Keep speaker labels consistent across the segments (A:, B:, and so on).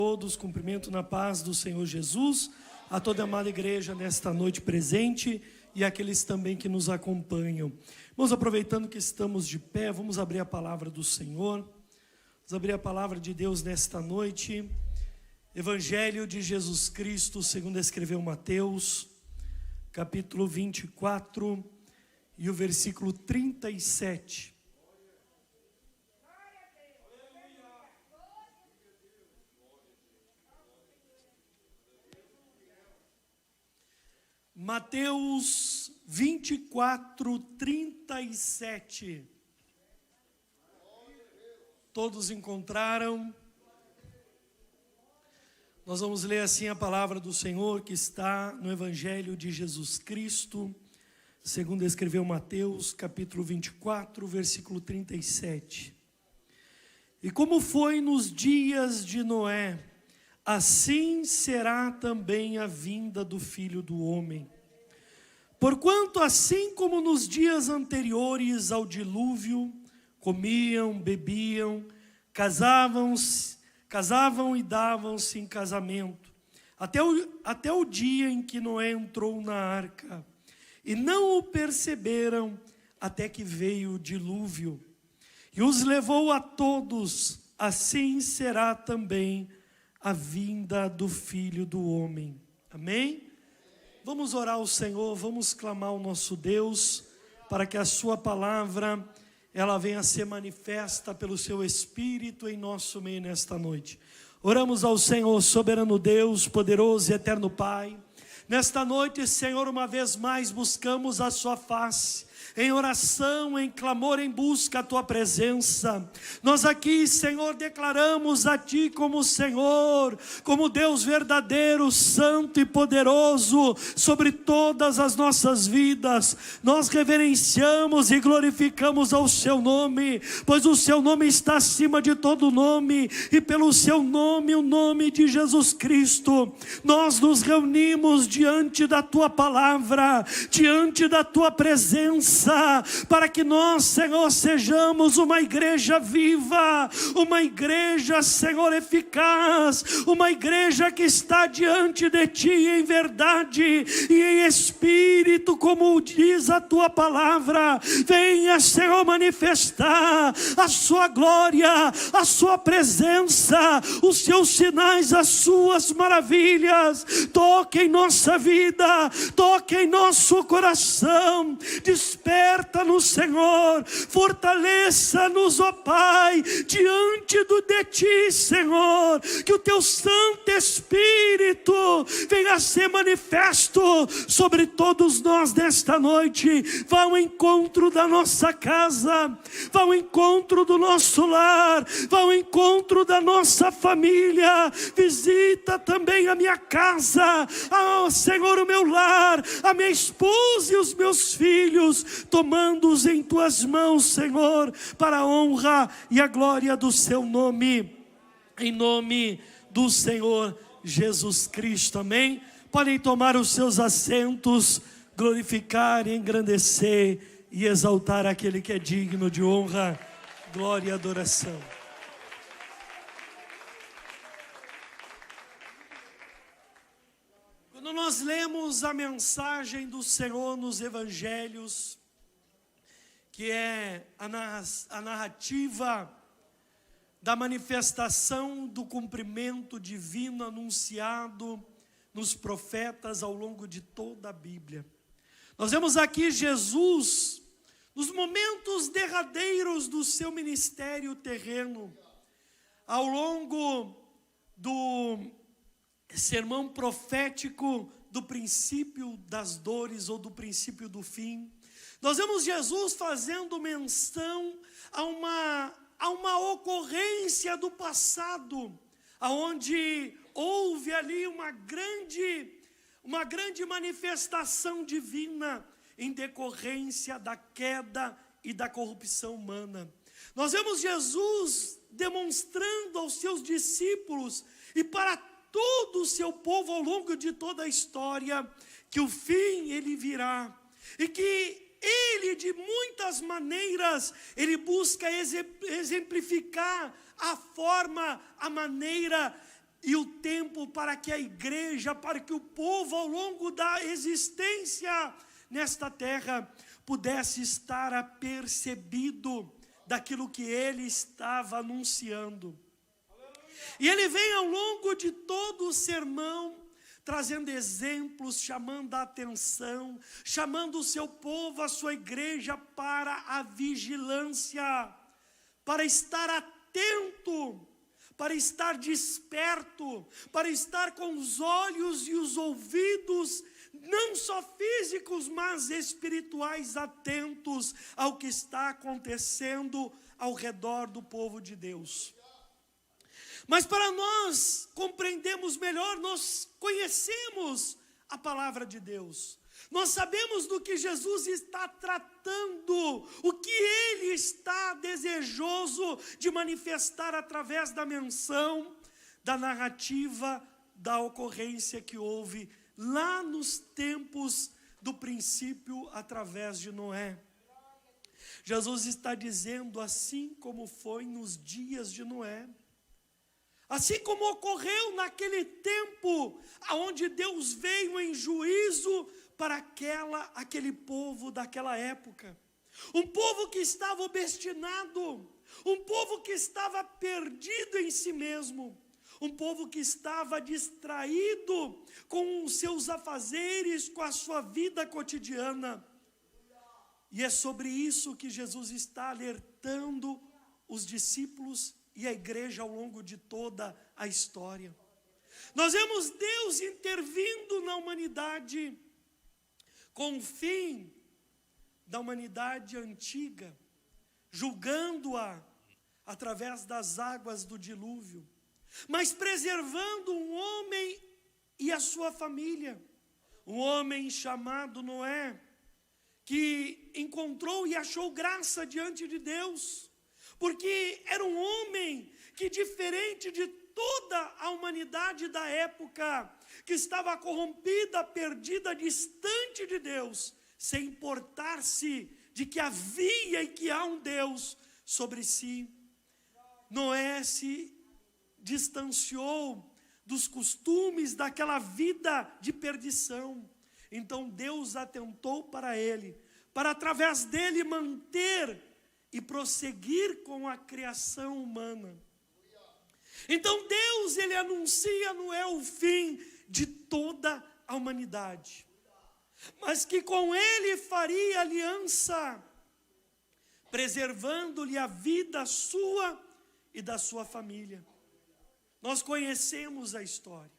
A: Todos, cumprimento na paz do Senhor Jesus, a toda a amada igreja nesta noite presente e aqueles também que nos acompanham. Vamos, aproveitando que estamos de pé, vamos abrir a palavra do Senhor. Vamos abrir a palavra de Deus nesta noite. Evangelho de Jesus Cristo, segundo escreveu Mateus, capítulo 24 e o versículo 37. Mateus 24, 37. Todos encontraram? Nós vamos ler assim a palavra do Senhor que está no Evangelho de Jesus Cristo, segundo escreveu Mateus, capítulo 24, versículo 37. E como foi nos dias de Noé, assim será também a vinda do Filho do Homem. Porquanto assim como nos dias anteriores ao dilúvio, comiam, bebiam, casavam e davam-se em casamento, até o dia em que Noé entrou na arca, e não o perceberam até que veio o dilúvio, e os levou a todos, assim será também a vinda do Filho do Homem. Amém? Vamos orar ao Senhor, vamos clamar ao nosso Deus, para que a sua palavra, ela venha a ser manifesta pelo seu Espírito em nosso meio nesta noite. Oramos ao Senhor, soberano Deus, poderoso e eterno Pai. Nesta noite, Senhor, uma vez mais buscamos a sua face, em oração, em clamor, em busca a tua presença. Nós aqui, Senhor, declaramos a ti como Senhor, como Deus verdadeiro, santo e poderoso sobre todas as nossas vidas. Nós reverenciamos e glorificamos ao seu nome, pois o seu nome está acima de todo nome, e pelo seu nome, o nome de Jesus Cristo, nós nos reunimos diante da tua palavra, diante da tua presença, para que nós, Senhor, sejamos uma igreja viva, uma igreja, Senhor, eficaz, uma igreja que está diante de ti em verdade e em espírito, como diz a tua palavra. Venha, Senhor, manifestar a sua glória, a sua presença, os seus sinais, as suas maravilhas. Toque em nossa vida, toque em nosso coração, desperta-nos, Senhor, fortaleça-nos, ó Pai, diante de ti, Senhor, que o teu Santo Espírito venha a ser manifesto sobre todos nós nesta noite. Vá ao encontro da nossa casa, vá ao encontro do nosso lar, vá ao encontro da nossa família, visita também a minha casa, Senhor, o meu lar, a minha esposa e os meus filhos, tomando-os em tuas mãos, Senhor, para a honra e a glória do seu nome, em nome do Senhor Jesus Cristo, amém? Podem tomar os seus assentos, glorificar, engrandecer e exaltar aquele que é digno de honra, glória e adoração. Quando nós lemos a mensagem do Senhor nos evangelhos, que é a narrativa da manifestação do cumprimento divino anunciado nos profetas ao longo de toda a Bíblia. Nós vemos aqui Jesus, nos momentos derradeiros do seu ministério terreno, ao longo do sermão profético do princípio das dores ou do princípio do fim. Nós vemos Jesus fazendo menção a uma ocorrência do passado, aonde houve ali uma grande manifestação divina em decorrência da queda e da corrupção humana. Nós vemos Jesus demonstrando aos seus discípulos e para todo o seu povo ao longo de toda a história que o fim ele virá e que ele de muitas maneiras ele busca exemplificar a forma, a maneira e o tempo para que a igreja, para que o povo ao longo da existência nesta terra pudesse estar apercebido daquilo que ele estava anunciando. E ele vem ao longo de todo o sermão trazendo exemplos, chamando a atenção, chamando o seu povo, a sua igreja para a vigilância, para estar atento, para estar desperto, para estar com os olhos e os ouvidos, não só físicos, mas espirituais, atentos ao que está acontecendo ao redor do povo de Deus. Mas para nós compreendermos melhor, nós conhecemos a palavra de Deus. Nós sabemos do que Jesus está tratando, o que Ele está desejoso de manifestar através da menção, da narrativa, da ocorrência que houve lá nos tempos do princípio através de Noé. Jesus está dizendo, assim como foi nos dias de Noé, assim como ocorreu naquele tempo, onde Deus veio em juízo para aquele povo daquela época. Um povo que estava obstinado, um povo que estava perdido em si mesmo, um povo que estava distraído com os seus afazeres, com a sua vida cotidiana. E é sobre isso que Jesus está alertando os discípulos e a igreja ao longo de toda a história. Nós vemos Deus intervindo na humanidade com o fim da humanidade antiga, julgando-a através das águas do dilúvio, mas preservando um homem e a sua família, um homem chamado Noé, que encontrou e achou graça diante de Deus, porque era um homem que, diferente de toda a humanidade da época, que estava corrompida, perdida, distante de Deus, sem importar-se de que havia e que há um Deus sobre si. Noé se distanciou dos costumes daquela vida de perdição. Então Deus atentou para ele, para através dele manter e prosseguir com a criação humana. Então Deus, ele anuncia Noé o fim de toda a humanidade, mas que com ele faria aliança, preservando-lhe a vida sua e da sua família. Nós conhecemos a história.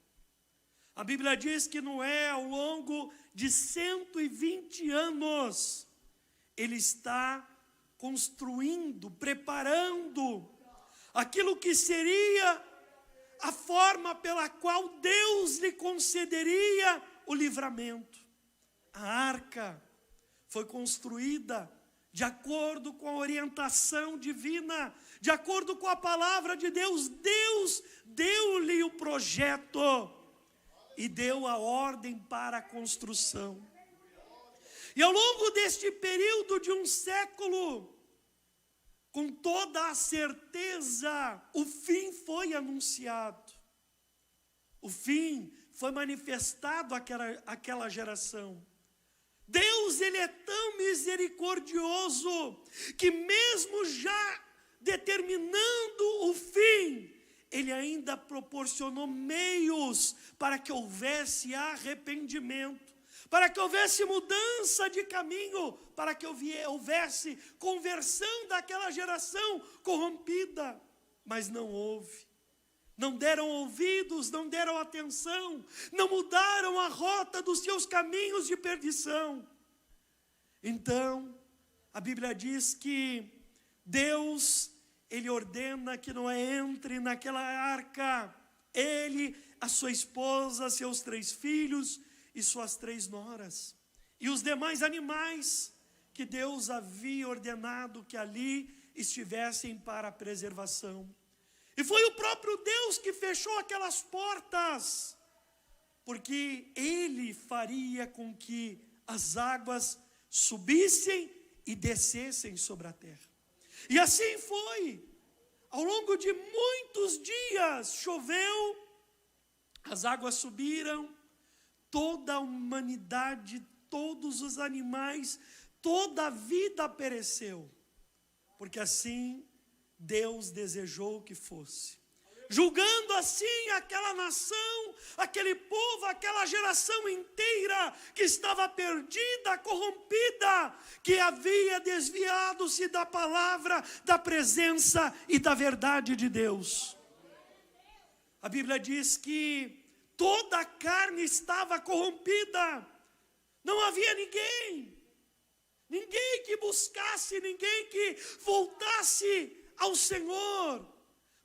A: A Bíblia diz que Noé, ao longo de 120 anos, ele está construindo, preparando aquilo que seria a forma pela qual Deus lhe concederia o livramento. A arca foi construída de acordo com a orientação divina, de acordo com a palavra de Deus. Deus deu-lhe o projeto e deu a ordem para a construção. E ao longo deste período de um século, com toda a certeza, o fim foi anunciado. O fim foi manifestado àquela geração. Deus, ele é tão misericordioso, que mesmo já determinando o fim, ele ainda proporcionou meios para que houvesse arrependimento, para que houvesse mudança de caminho, para que houvesse conversão daquela geração corrompida. Mas não houve. Não deram ouvidos, não deram atenção, não mudaram a rota dos seus caminhos de perdição. Então, a Bíblia diz que Deus, ele ordena que Noé entre naquela arca, ele, a sua esposa, seus 3 filhos e suas 3 noras, e os demais animais que Deus havia ordenado que ali estivessem para a preservação. E foi o próprio Deus que fechou aquelas portas, porque ele faria com que as águas subissem e descessem sobre a terra. E assim foi. Ao longo de muitos dias choveu as águas subiram, toda a humanidade, todos os animais, toda a vida pereceu, porque assim Deus desejou que fosse. Julgando assim aquela nação, aquele povo, aquela geração inteira que estava perdida, corrompida, que havia desviado-se da palavra, da presença e da verdade de Deus. A Bíblia diz que toda a carne estava corrompida, não havia ninguém que buscasse, ninguém que voltasse ao Senhor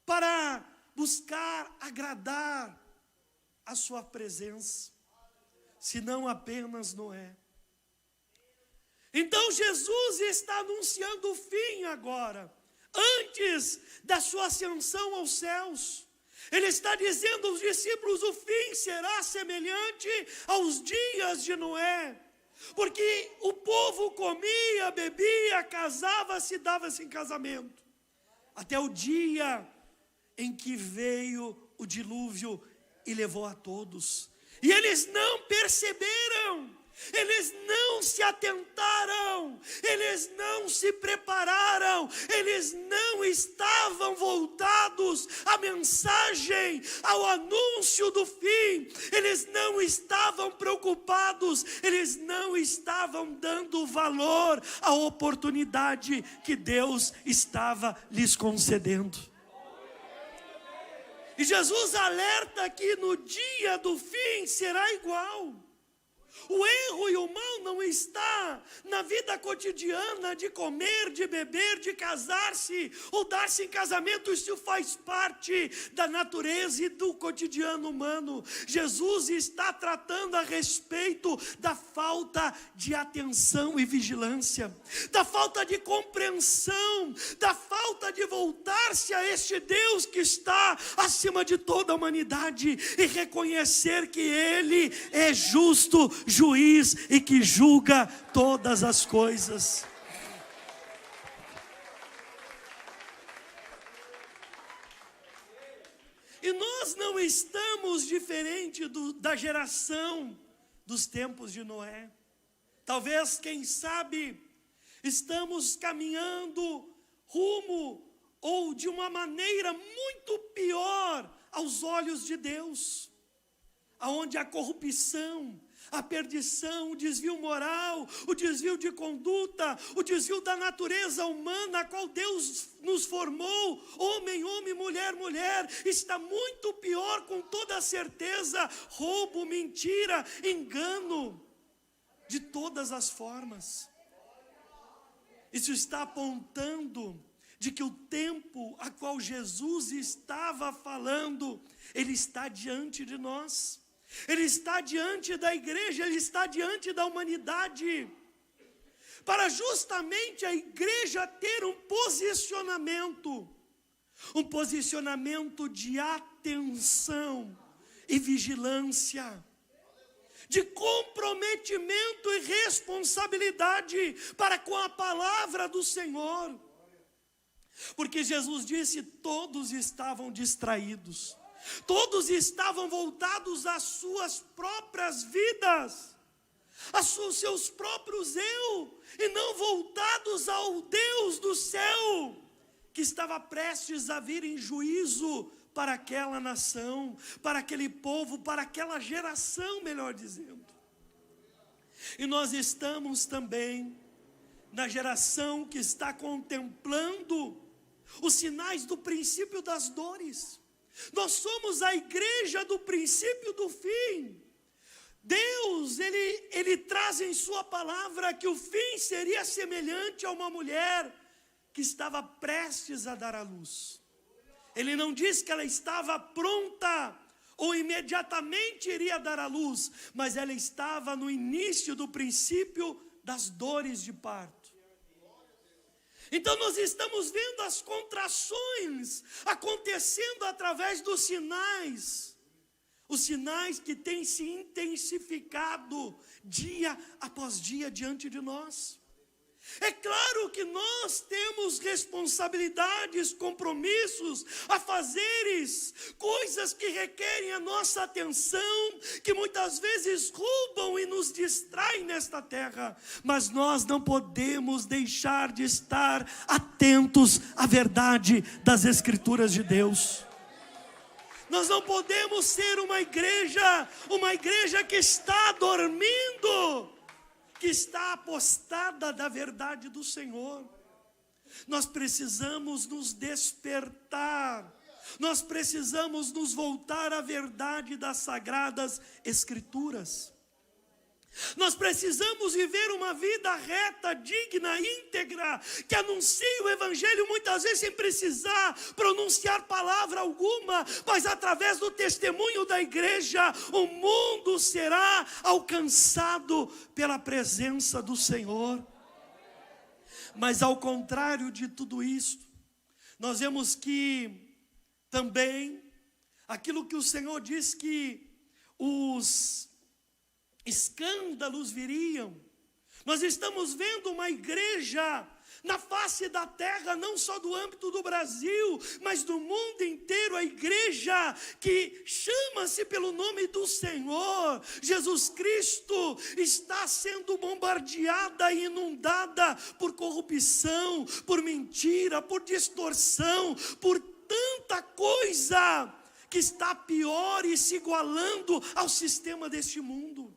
A: para buscar agradar a sua presença, senão apenas Noé. Então Jesus está anunciando o fim agora, antes da sua ascensão aos céus. Ele está dizendo aos discípulos: o fim será semelhante aos dias de Noé, porque o povo comia, bebia, casava-se, dava-se em casamento, até o dia em que veio o dilúvio e levou a todos. E eles não perceberam, eles não se atentaram, eles não se prepararam, eles não estavam voltados à mensagem, ao anúncio do fim, eles não estavam preocupados, eles não estavam dando valor à oportunidade que Deus estava lhes concedendo. E Jesus alerta que no dia do fim será igual. O erro e o mal não está na vida cotidiana de comer, de beber, de casar-se ou dar-se em casamento. Isso faz parte da natureza e do cotidiano humano. Jesus está tratando a respeito da falta de atenção e vigilância, da falta de compreensão, da falta de voltar-se a este Deus que está acima de toda a humanidade e reconhecer que Ele é justo, juiz e que julga todas as coisas. E nós não estamos diferente da geração dos tempos de Noé. Talvez, quem sabe, estamos caminhando rumo ou de uma maneira muito pior aos olhos de Deus, aonde a corrupção, a perdição, o desvio moral, o desvio de conduta, o desvio da natureza humana, a qual Deus nos formou, homem, homem, mulher, mulher, está muito pior, com toda certeza. Roubo, mentira, engano, de todas as formas. Isso está apontando de que o tempo a qual Jesus estava falando, ele está diante de nós. Ele está diante da igreja, ele está diante da humanidade, para justamente a igreja ter um posicionamento de atenção e vigilância, de comprometimento e responsabilidade para com a palavra do Senhor. Porque Jesus disse: todos estavam distraídos, todos estavam voltados às suas próprias vidas, aos seus próprios eu, e não voltados ao Deus do céu, que estava prestes a vir em juízo para aquela nação, para aquele povo, para aquela geração, melhor dizendo. E nós estamos também na geração que está contemplando os sinais do princípio das dores. Nós somos a igreja do princípio do fim. Deus, ele traz em sua palavra que o fim seria semelhante a uma mulher que estava prestes a dar à luz. Ele não diz que ela estava pronta ou imediatamente iria dar à luz, mas ela estava no início do princípio das dores de parto. Então nós estamos vendo as contrações acontecendo através dos sinais, os sinais que têm se intensificado dia após dia diante de nós. É claro que nós temos responsabilidades, compromissos, afazeres, coisas que requerem a nossa atenção, que muitas vezes roubam e nos distraem nesta terra, mas nós não podemos deixar de estar atentos à verdade das Escrituras de Deus. Nós não podemos ser uma igreja que está dormindo, que está apostada da verdade do Senhor. Nós precisamos nos despertar, nós precisamos nos voltar à verdade das Sagradas Escrituras. Nós precisamos viver uma vida reta, digna, íntegra, que anuncie o Evangelho muitas vezes sem precisar pronunciar palavra alguma, mas através do testemunho da igreja, o mundo será alcançado pela presença do Senhor. Mas ao contrário de tudo isso, nós vemos que também, aquilo que o Senhor diz que os escândalos viriam. Nós estamos vendo uma igreja na face da terra, não só do âmbito do Brasil, mas do mundo inteiro, a igreja que chama-se pelo nome do Senhor, Jesus Cristo, está sendo bombardeada e inundada por corrupção, por mentira, por distorção, por tanta coisa que está pior e se igualando ao sistema deste mundo.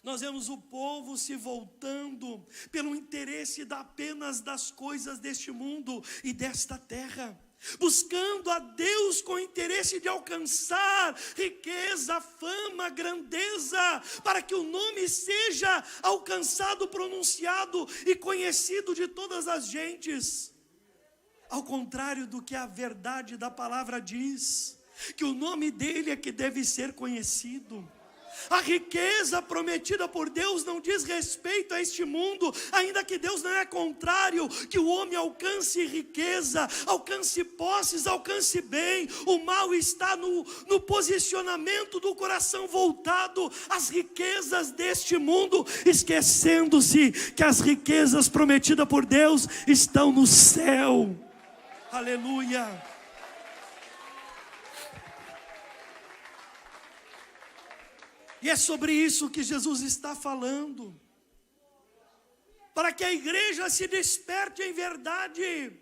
A: Nós vemos o povo se voltando pelo interesse apenas das coisas deste mundo e desta terra, buscando a Deus com o interesse de alcançar riqueza, fama, grandeza, para que o nome seja alcançado, pronunciado e conhecido de todas as gentes. Ao contrário do que a verdade da palavra diz, que o nome dele é que deve ser conhecido. A riqueza prometida por Deus não diz respeito a este mundo, ainda que Deus não é contrário, que o homem alcance riqueza, alcance posses, alcance bem. O mal está no posicionamento do coração voltado às riquezas deste mundo, esquecendo-se que as riquezas prometidas por Deus estão no céu. Aleluia. E é sobre isso que Jesus está falando, para que a igreja se desperte em verdade,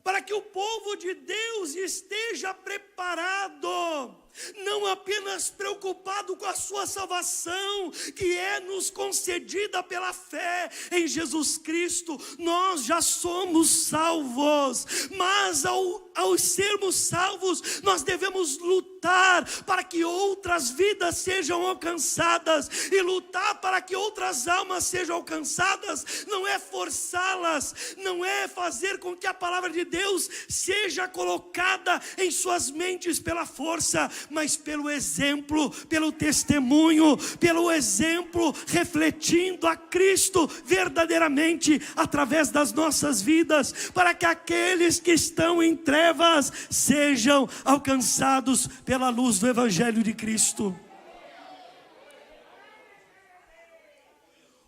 A: para que o povo de Deus esteja preparado, não apenas preocupado com a sua salvação, que é nos concedida pela fé em Jesus Cristo. Nós já somos salvos, mas ao sermos salvos, nós devemos lutar para que outras vidas sejam alcançadas, e lutar para que outras almas sejam alcançadas não é forçá-las, não é fazer com que a palavra de Deus seja colocada em suas mentes pela força, mas pelo exemplo, pelo testemunho, pelo exemplo, refletindo a Cristo verdadeiramente através das nossas vidas, para que aqueles que estão em trevas sejam alcançados pela luz do Evangelho de Cristo.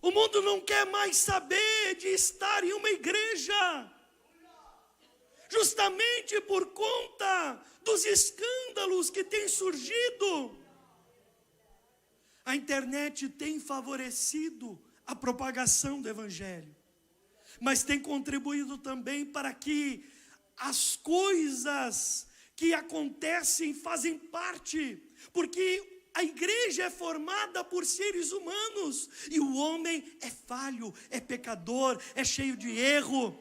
A: O mundo não quer mais saber de estar em uma igreja, justamente por conta dos escândalos que têm surgido. A internet tem favorecido a propagação do Evangelho, mas tem contribuído também para que as coisas que acontecem fazem parte, porque a igreja é formada por seres humanos, e o homem é falho, é pecador, é cheio de erro,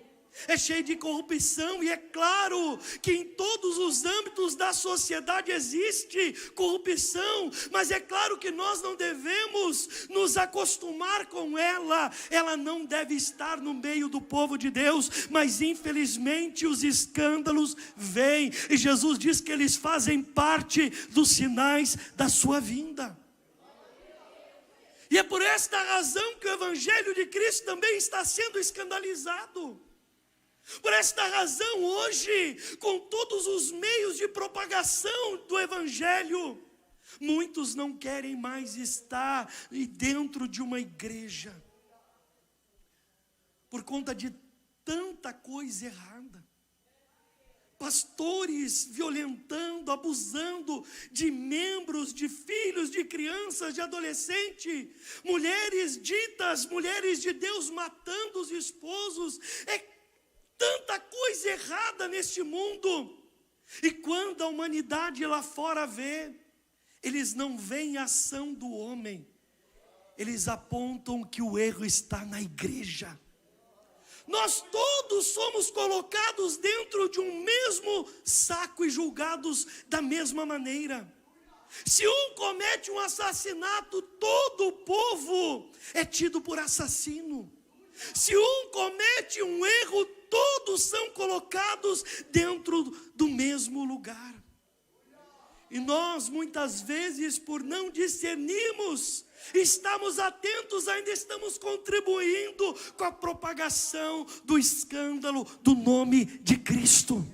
A: é cheio de corrupção. E é claro que em todos os âmbitos da sociedade existe corrupção, mas é claro que nós não devemos nos acostumar com ela. Ela não deve estar no meio do povo de Deus, mas infelizmente os escândalos vêm, e Jesus diz que eles fazem parte dos sinais da sua vinda. E é por esta razão que o Evangelho de Cristo também está sendo escandalizado. Por esta razão, hoje, com todos os meios de propagação do Evangelho, muitos não querem mais estar dentro de uma igreja. por conta de tanta coisa errada. Pastores violentando, abusando de membros, de filhos, de crianças, de adolescentes. Mulheres ditas, mulheres de Deus matando os esposos. É tanta coisa errada neste mundo. E quando a humanidade lá fora vê, eles não veem a ação do homem. Eles apontam que o erro está na igreja. Nós todos somos colocados dentro de um mesmo saco e julgados da mesma maneira. Se um comete um assassinato, todo o povo é tido por assassino. Se um comete um erro, todos são colocados dentro do mesmo lugar. E nós, muitas vezes, por não discernirmos, estamos atentos, ainda estamos contribuindo com a propagação do escândalo do nome de Cristo.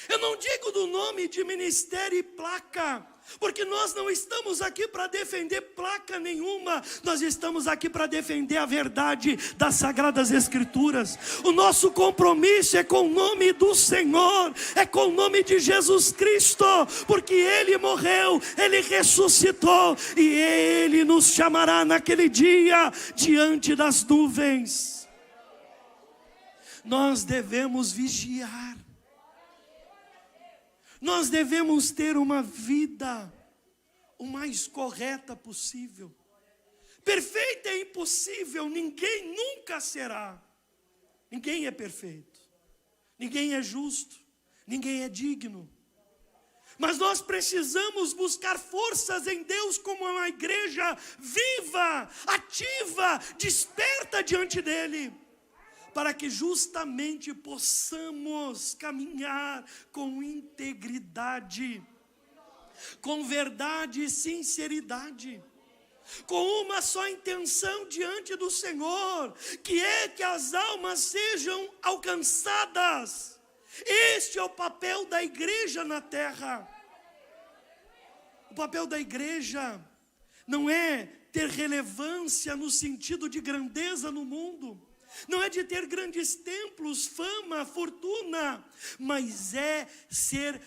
A: Eu não digo do nome de ministério e placa, porque nós não estamos aqui para defender placa nenhuma, nós estamos aqui para defender a verdade das Sagradas Escrituras. O nosso compromisso é com o nome do Senhor, é com o nome de Jesus Cristo, porque Ele morreu, Ele ressuscitou, e Ele nos chamará naquele dia, diante das nuvens. Nós devemos vigiar. Nós devemos ter uma vida o mais correta possível. Perfeita é impossível, ninguém nunca será. Ninguém é perfeito, ninguém é justo, ninguém é digno. Mas nós precisamos buscar forças em Deus como uma igreja viva, ativa, desperta diante dEle, para que justamente possamos caminhar com integridade, com verdade e sinceridade, com uma só intenção diante do Senhor, que é que as almas sejam alcançadas. Este é o papel da igreja na terra. O papel da igreja não é ter relevância no sentido de grandeza no mundo, não é de ter grandes templos, fama, fortuna, mas é ser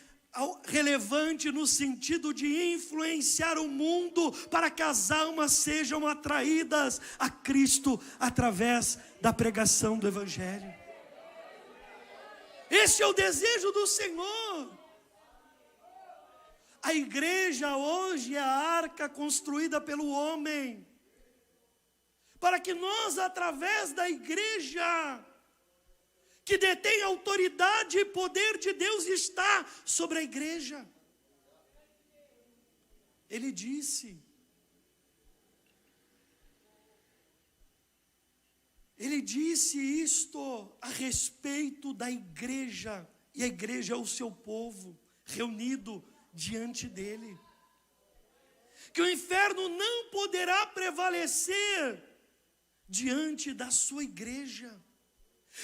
A: relevante no sentido de influenciar o mundo para que as almas sejam atraídas a Cristo através da pregação do Evangelho. Esse é o desejo do Senhor. A igreja hoje é a arca construída pelo homem, para que nós, através da igreja, que detém autoridade e poder de Deus, está sobre a igreja. Ele disse isto a respeito da igreja, e a igreja é o seu povo reunido diante dele, que o inferno não poderá prevalecer diante da sua igreja,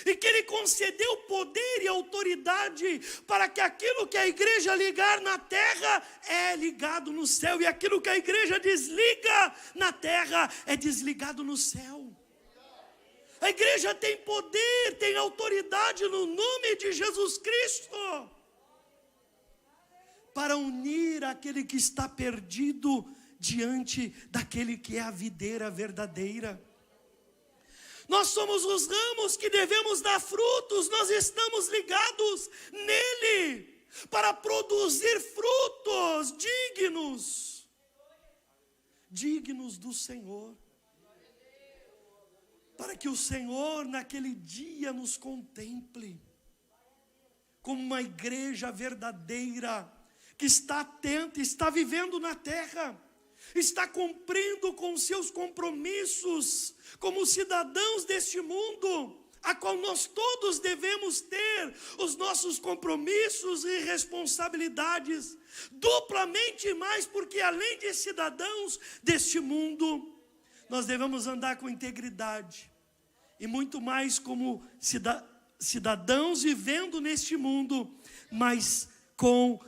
A: e que Ele concedeu poder e autoridade para que aquilo que a igreja ligar na terra é ligado no céu, e aquilo que a igreja desliga na terra é desligado no céu. A igreja tem poder, tem autoridade no nome de Jesus Cristo, para unir aquele que está perdido diante daquele que é a videira verdadeira. Nós somos os ramos que devemos dar frutos, nós estamos ligados nele, para produzir frutos dignos do Senhor, para que o Senhor naquele dia nos contemple, como uma igreja verdadeira, que está atenta, está vivendo na terra, está cumprindo com seus compromissos como cidadãos deste mundo, a qual nós todos devemos ter os nossos compromissos e responsabilidades duplamente mais, porque além de cidadãos deste mundo, nós devemos andar com integridade, e muito mais como cidadãos vivendo neste mundo, mas com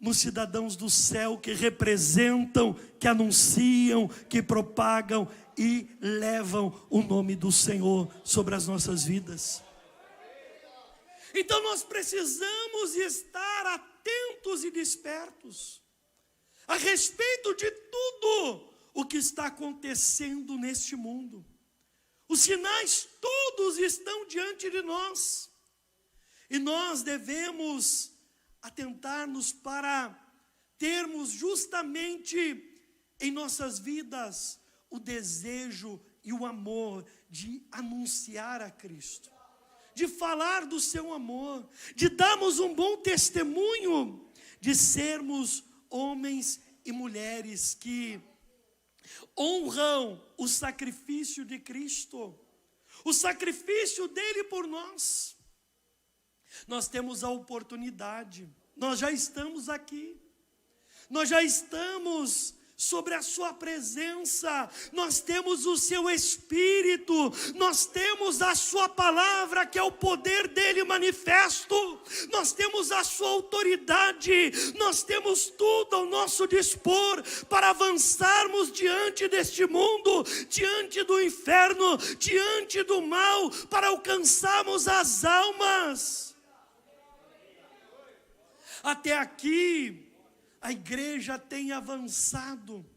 A: nos cidadãos do céu que representam, que anunciam, que propagam e levam o nome do Senhor sobre as nossas vidas. Então nós precisamos estar atentos e despertos a respeito de tudo o que está acontecendo neste mundo. Os sinais todos estão diante de nós. E nós devemos atentar-nos para termos justamente em nossas vidas o desejo e o amor de anunciar a Cristo, de falar do seu amor, de darmos um bom testemunho, de sermos homens e mulheres que honram o sacrifício de Cristo, o sacrifício dele por nós. Nós temos a oportunidade, nós já estamos aqui, nós já estamos sobre a sua presença, nós temos o seu Espírito, nós temos a sua palavra, que é o poder dele manifesto, nós temos a sua autoridade, nós temos tudo ao nosso dispor para avançarmos diante deste mundo, diante do inferno, diante do mal, para alcançarmos as almas. Até aqui a igreja tem avançado,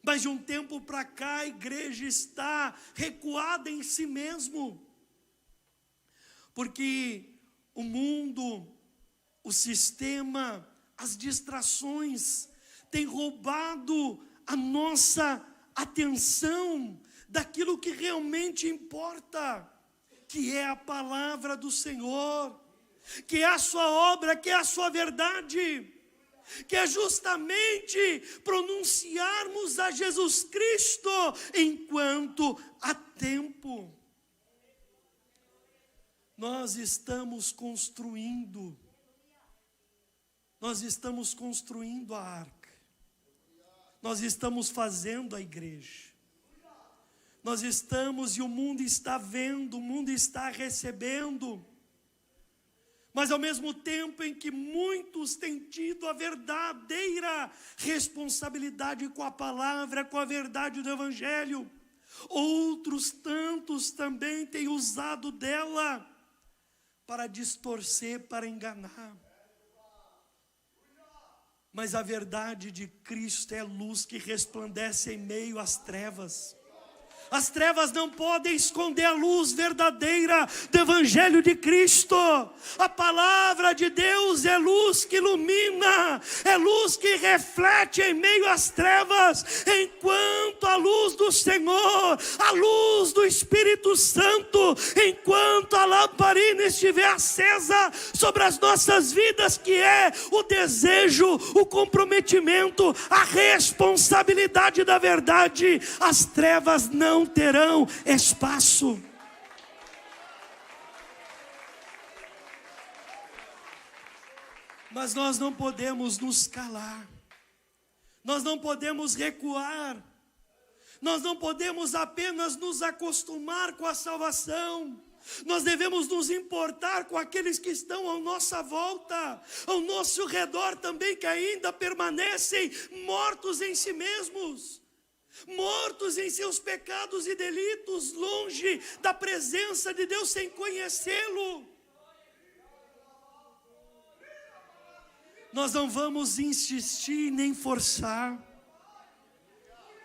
A: mas de um tempo para cá a igreja está recuada em si mesmo, porque o mundo, o sistema, as distrações têm roubado a nossa atenção daquilo que realmente importa, que é a palavra do Senhor, que é a sua obra, que é a sua verdade, que é justamente pronunciarmos a Jesus Cristo enquanto há tempo. Nós estamos construindo a arca, nós estamos fazendo a igreja, nós estamos, e o mundo está vendo, o mundo está recebendo. Mas ao mesmo tempo em que muitos têm tido a verdadeira responsabilidade com a palavra, com a verdade do Evangelho, outros tantos também têm usado dela para distorcer, para enganar. Mas a verdade de Cristo é luz que resplandece em meio às trevas. As trevas não podem esconder a luz verdadeira do Evangelho de Cristo. A palavra de Deus é luz que ilumina, é luz que reflete em meio às trevas, enquanto a luz do Senhor, a luz do Espírito Santo, enquanto a lamparina estiver acesa sobre as nossas vidas, que é o desejo, o comprometimento, a responsabilidade da verdade, as trevas não terão espaço. Mas nós não podemos nos calar, nós não podemos recuar, nós não podemos apenas nos acostumar com a salvação. Nós devemos nos importar com aqueles que estão à nossa volta, ao nosso redor também, que ainda permanecem mortos em si mesmos, mortos em seus pecados e delitos, longe da presença de Deus, sem conhecê-lo. Nós não vamos insistir nem forçar,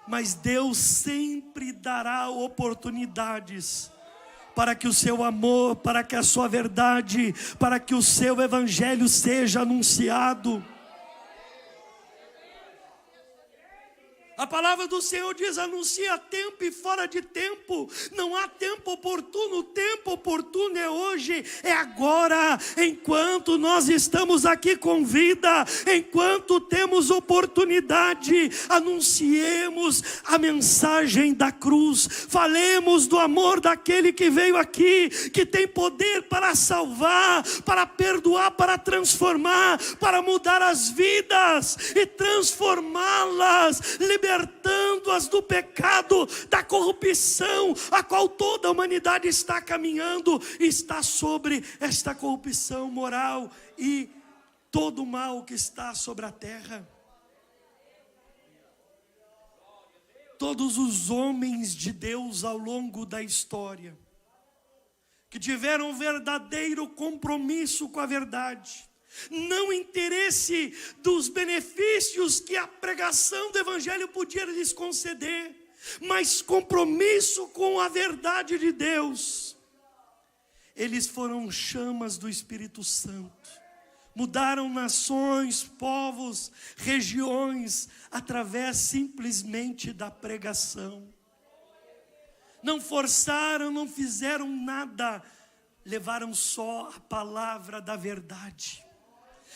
A: mas Deus sempre dará oportunidades para que o seu amor, para que a sua verdade, para que o seu evangelho seja anunciado. A palavra do Senhor diz: anuncia a tempo e fora de tempo. Não há tempo oportuno, o tempo oportuno é hoje, é agora. Enquanto nós estamos aqui com vida, enquanto temos oportunidade, anunciemos a mensagem da cruz. Falemos do amor daquele que veio aqui, que tem poder para salvar, para perdoar, para transformar, para mudar as vidas e transformá-las, libertando-as do pecado, da corrupção, a qual toda a humanidade está caminhando, está sobre esta corrupção moral e todo o mal que está sobre a terra. Todos os homens de Deus ao longo da história, que tiveram um verdadeiro compromisso com a verdade, não interesse dos benefícios que a pregação do Evangelho podia lhes conceder, mas compromisso com a verdade de Deus. Eles foram chamas do Espírito Santo, mudaram nações, povos, regiões, através simplesmente da pregação. Não forçaram, não fizeram nada, levaram só a palavra da verdade.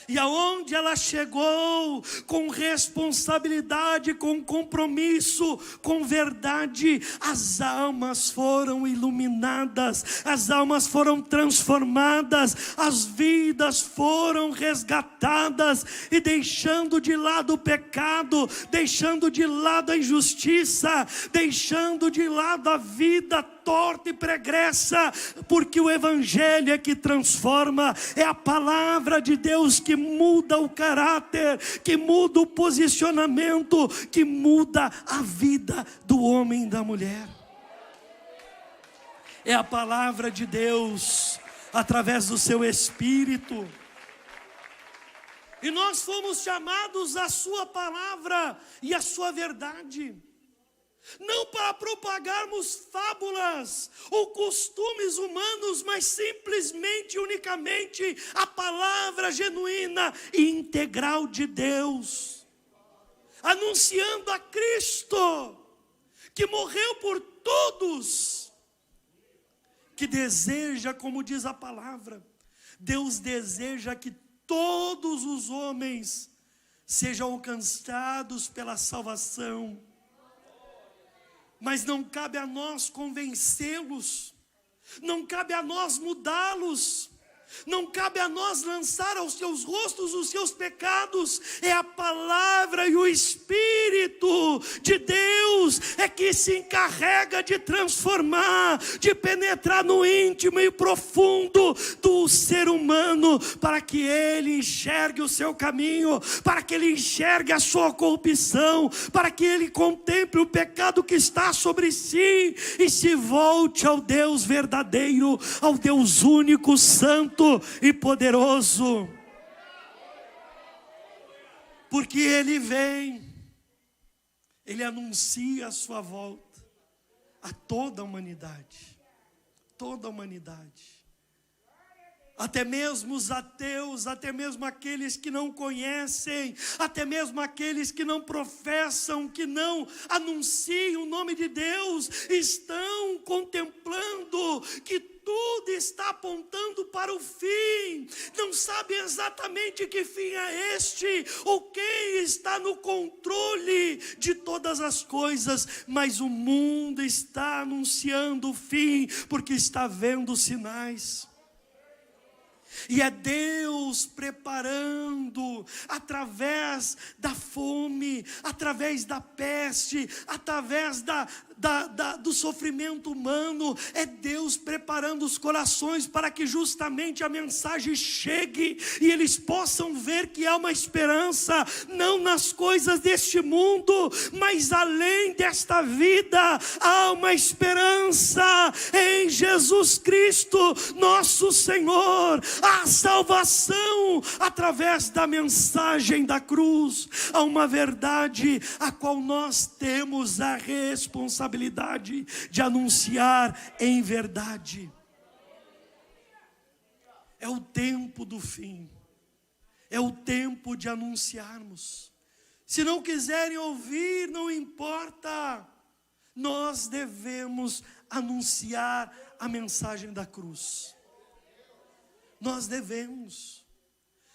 A: E aonde ela chegou, com responsabilidade, com compromisso, com verdade, as almas foram iluminadas, as almas foram transformadas, as vidas foram resgatadas, e deixando de lado o pecado, deixando de lado a injustiça, deixando de lado a vida torta e pregressa, porque o Evangelho é que transforma, é a palavra de Deus que muda o caráter, que muda o posicionamento, que muda a vida do homem e da mulher. É a palavra de Deus, através do seu Espírito. E nós fomos chamados à sua palavra e à sua verdade. Não para propagarmos fábulas ou costumes humanos, mas simplesmente, unicamente, a palavra genuína e integral de Deus. Anunciando a Cristo, que morreu por todos, que deseja, como diz a palavra, Deus deseja que todos os homens sejam alcançados pela salvação. Mas não cabe a nós convencê-los, não cabe a nós mudá-los, não cabe a nós lançar aos seus rostos os seus pecados. É a palavra e o Espírito de Deus é que se encarrega de transformar, de penetrar no íntimo e profundo do ser humano, para que ele enxergue o seu caminho, para que ele enxergue a sua corrupção, para que ele contemple o pecado que está sobre si e se volte ao Deus verdadeiro, ao Deus único, santo e poderoso. Porque ele vem, ele anuncia a sua volta a toda a humanidade, toda a humanidade. Até mesmo os ateus, até mesmo aqueles que não conhecem, até mesmo aqueles que não professam, que não anunciam o nome de Deus, estão contemplando que tudo está apontando para o fim. Não sabem exatamente que fim é este, ou quem está no controle de todas as coisas, mas o mundo está anunciando o fim, porque está vendo sinais. E é Deus preparando, através da fome, através da peste, através do sofrimento humano, é Deus preparando os corações para que justamente a mensagem chegue e eles possam ver que há uma esperança, não nas coisas deste mundo, mas além desta vida, há uma esperança em Jesus Cristo, nosso Senhor, a salvação através da mensagem da cruz. Há uma verdade a qual nós temos a responsabilidade de anunciar em verdade. É o tempo do fim, é o tempo de anunciarmos. Se não quiserem ouvir, não importa, nós devemos anunciar a mensagem da cruz. Nós devemos.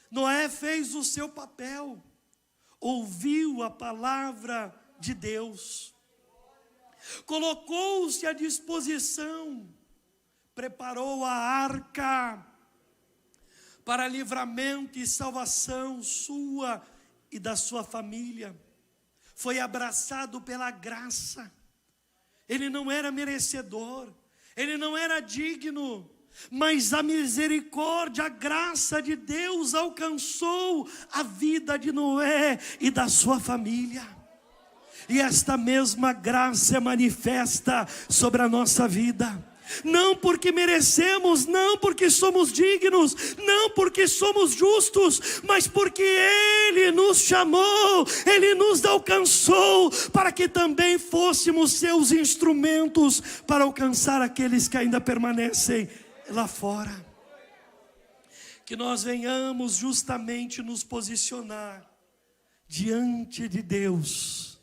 A: Noé fez o seu papel, ouviu a palavra de Deus, colocou-se à disposição, preparou a arca para livramento e salvação sua e da sua família. Foi abraçado pela graça. Ele não era merecedor, ele não era digno, mas a misericórdia, a graça de Deus alcançou a vida de Noé e da sua família. E esta mesma graça é manifesta sobre a nossa vida. Não porque merecemos, não porque somos dignos, não porque somos justos, mas porque Ele nos chamou, Ele nos alcançou, para que também fôssemos seus instrumentos para alcançar aqueles que ainda permanecem lá fora. Que nós venhamos justamente nos posicionar diante de Deus,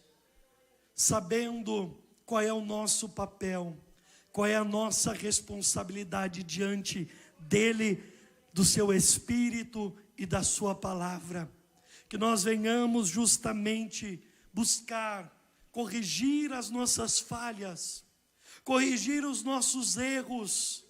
A: sabendo qual é o nosso papel, qual é a nossa responsabilidade diante dEle, do seu Espírito e da sua palavra. Que nós venhamos justamente buscar, corrigir as nossas falhas, corrigir os nossos erros,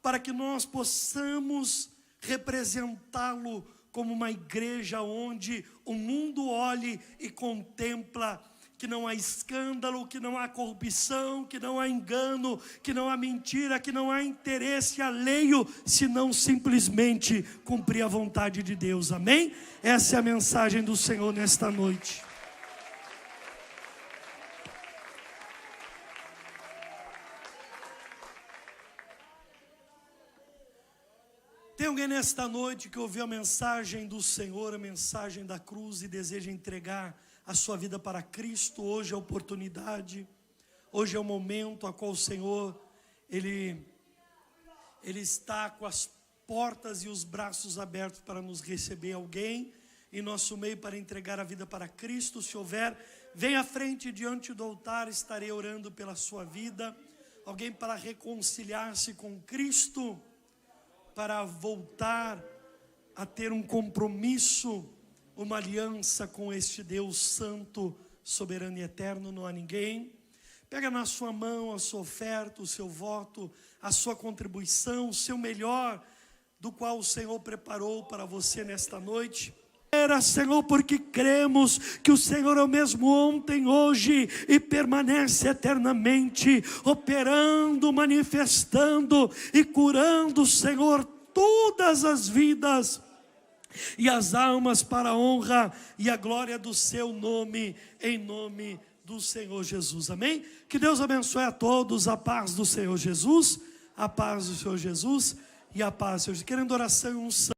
A: para que nós possamos representá-lo como uma igreja onde o mundo olhe e contempla que não há escândalo, que não há corrupção, que não há engano, que não há mentira, que não há interesse alheio, senão simplesmente cumprir a vontade de Deus, amém? Essa é a mensagem do Senhor nesta noite. Tem alguém nesta noite que ouviu a mensagem do Senhor, a mensagem da cruz, e deseja entregar a sua vida para Cristo? Hoje é a oportunidade, hoje é o momento a qual o Senhor, Ele está com as portas e os braços abertos para nos receber. Alguém em nosso meio para entregar a vida para Cristo? Se houver, vem à frente diante do altar, estarei orando pela sua vida. Alguém para reconciliar-se com Cristo, para voltar a ter um compromisso, uma aliança com este Deus santo, soberano e eterno. Não há ninguém? Pega na sua mão a sua oferta, o seu voto, a sua contribuição, o seu melhor, do qual o Senhor preparou para você nesta noite. Senhor, porque cremos que o Senhor é o mesmo ontem, hoje e permanece eternamente, operando, manifestando e curando, Senhor, todas as vidas e as almas para a honra e a glória do seu nome, em nome do Senhor Jesus, amém? Que Deus abençoe a todos, a paz do Senhor Jesus, a paz do Senhor Jesus e a paz do Senhor. Querendo oração e unção.